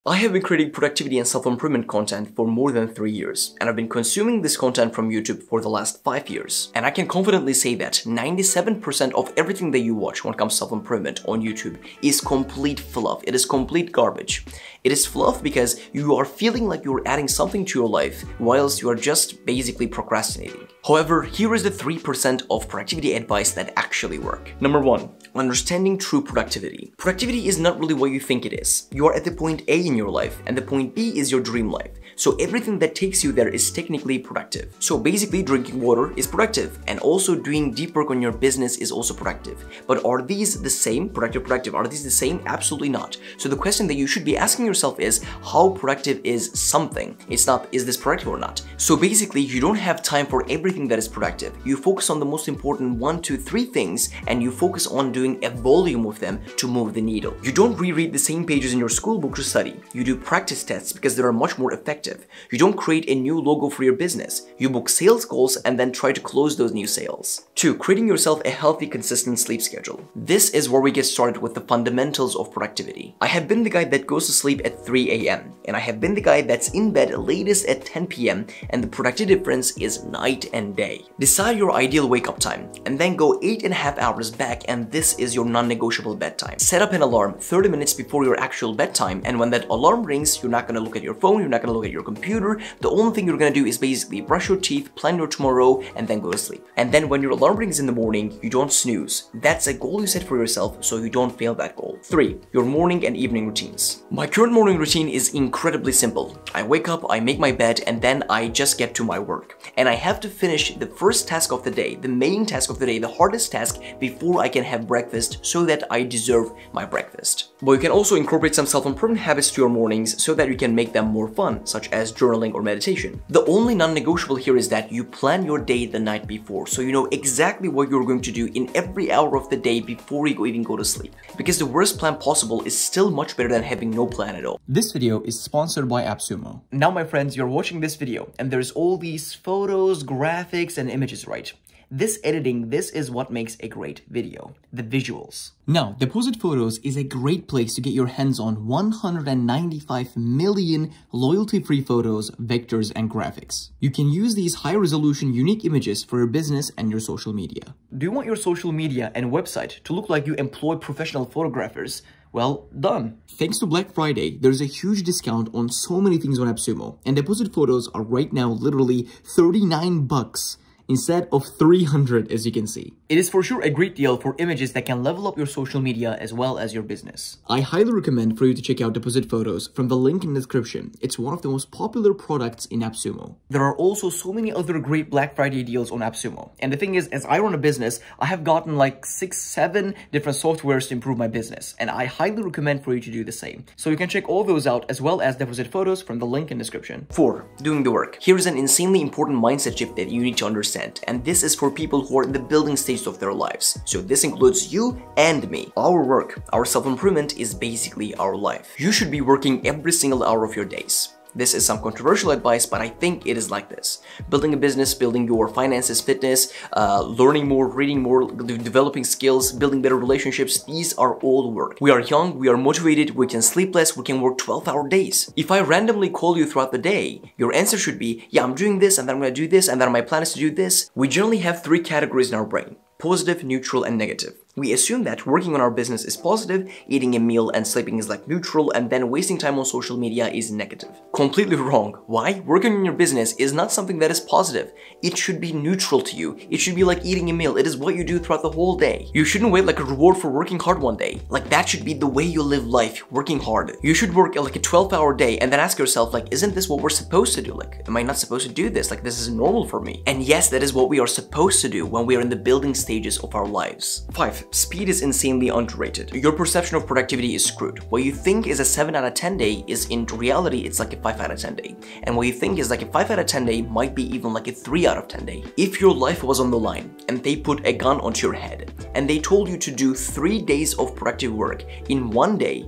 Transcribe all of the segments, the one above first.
I have been creating productivity and self-improvement content for more than 3 years, and I've been consuming this content from YouTube for the last 5 years. And I can confidently say that 97% of everything that you watch when it comes to self-improvement on YouTube is complete fluff. It is complete garbage. It is fluff because you are feeling like you're adding something to your life whilst you are just basically procrastinating. However, here is the 3% of productivity advice that actually work. Number 1, understanding true productivity. Productivity is not really what you think it is. You are at the point A in your life, and the point B is your dream life. So everything that takes you there is technically productive. So basically drinking water is productive, and also doing deep work on your business is also productive. But are these the same? Productive, are these the same? Absolutely not. So the question that you should be asking yourself is, how productive is something? It's not, is this productive or not? So basically you don't have time for everything that is productive. You focus on the most important 1, 2, 3 things, and you focus on doing a volume of them to move the needle. You don't reread the same pages in your school book to study. You do practice tests because they are much more effective. You don't create a new logo for your business. You book sales calls and then try to close those new sales. 2, creating yourself a healthy, consistent sleep schedule. This is where we get started with the fundamentals of productivity. I have been the guy that goes to sleep at 3 a.m. and I have been the guy that's in bed latest at 10 p.m. and the productivity difference is night and day. Decide your ideal wake-up time and then go 8.5 hours back, and this is your non-negotiable bedtime. Set up an alarm 30 minutes before your actual bedtime, and when that alarm rings, you're not going to look at your phone, you're not going to look at your computer. The only thing you're going to do is basically brush your teeth, plan your tomorrow, and then go to sleep. And then when your alarm rings in the morning, you don't snooze. That's a goal you set for yourself so you don't fail that goal. 3, your morning and evening routines. My current morning routine is incredibly simple. I wake up, I make my bed, and then I just get to my work. And I have to finish the first task of the day, the main task of the day, the hardest task, before I can have breakfast so that I deserve my breakfast. But you can also incorporate some self-improvement habits to your mornings so that you can make them more fun, such as journaling or meditation. The only non-negotiable here is that you plan your day the night before, so you know exactly what you're going to do in every hour of the day before you even go to sleep. Because the worst plan possible is still much better than having no plan at all. This video is sponsored by AppSumo. Now my friends, you're watching this video and there's all these photos, graphics, and images, right? This editing, this is what makes a great video, the visuals. Now, Deposit Photos is a great place to get your hands on 195 million loyalty-free photos, vectors, and graphics. You can use these high-resolution, unique images for your business and your social media. Do you want your social media and website to look like you employ professional photographers? Well, done. Thanks to Black Friday, there's a huge discount on so many things on AppSumo, and Deposit Photos are right now literally $39 instead of $300, as you can see. It is for sure a great deal for images that can level up your social media as well as your business. I highly recommend for you to check out Deposit Photos from the link in the description. It's one of the most popular products in AppSumo. There are also so many other great Black Friday deals on AppSumo. And the thing is, as I run a business, I have gotten like 6, 7 different softwares to improve my business. And I highly recommend for you to do the same. So you can check all those out as well as Deposit Photos from the link in the description. 4, doing the work. Here is an insanely important mindset shift that you need to understand. And this is for people who are in the building stage of their lives. So this includes you and me. Our work, our self-improvement is basically our life. You should be working every single hour of your days. This is some controversial advice, but I think it is like this. Building a business, building your finances, fitness, learning more, reading more, developing skills, building better relationships, these are all work. We are young, we are motivated, we can sleep less, we can work 12-hour days. If I randomly call you throughout the day, your answer should be, yeah, I'm doing this, and then I'm gonna do this, and then my plan is to do this. We generally have 3 categories in our brain: positive, neutral, and negative. We assume that working on our business is positive, eating a meal and sleeping is like neutral, and then wasting time on social media is negative. Completely wrong. Why? Working on your business is not something that is positive. It should be neutral to you. It should be like eating a meal. It is what you do throughout the whole day. You shouldn't wait like a reward for working hard one day. Like that should be the way you live life, working hard. You should work like a 12-hour day and then ask yourself, like, isn't this what we're supposed to do? Like, am I not supposed to do this? Like, this is normal for me. And yes, that is what we are supposed to do when we are in the building stages of our lives. 5, speed is insanely underrated. Your perception of productivity is screwed. What you think is a 7 out of 10 day is in reality, it's like a 5 out of 10 day. And what you think is like a 5 out of 10 day might be even like a 3 out of 10 day. If your life was on the line and they put a gun onto your head and they told you to do 3 days of productive work in 1 day,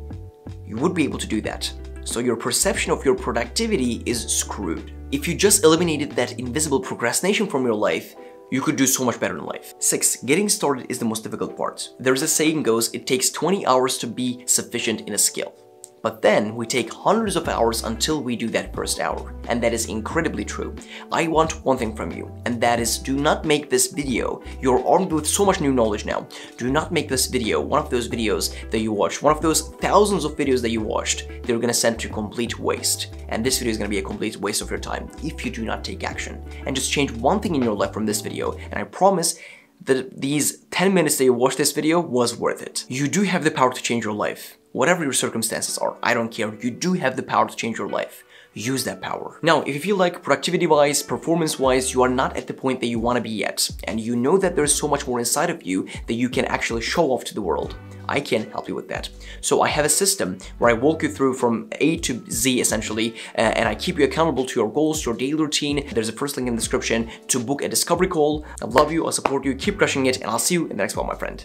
you would be able to do that. So your perception of your productivity is screwed. If you just eliminated that invisible procrastination from your life, you could do so much better in life. 6, getting started is the most difficult part. There's a saying goes, it takes 20 hours to be sufficient in a skill. But then we take hundreds of hours until we do that first hour. And that is incredibly true. I want one thing from you, and that is do not make this video. You're armed with so much new knowledge now. Do not make this video one of those videos that you watched, one of those thousands of videos that you watched, they're gonna send to complete waste. And this video is gonna be a complete waste of your time if you do not take action. And just change one thing in your life from this video, and I promise that these 10 minutes that you watched this video was worth it. You do have the power to change your life. Whatever your circumstances are, I don't care. You do have the power to change your life. Use that power. Now, if you feel like productivity-wise, performance-wise, you are not at the point that you want to be yet, and you know that there's so much more inside of you that you can actually show off to the world, I can help you with that. So I have a system where I walk you through from A to Z essentially, and I keep you accountable to your goals, your daily routine. There's a first link in the description to book a discovery call. I love you, I support you, keep crushing it, and I'll see you in the next one, my friend.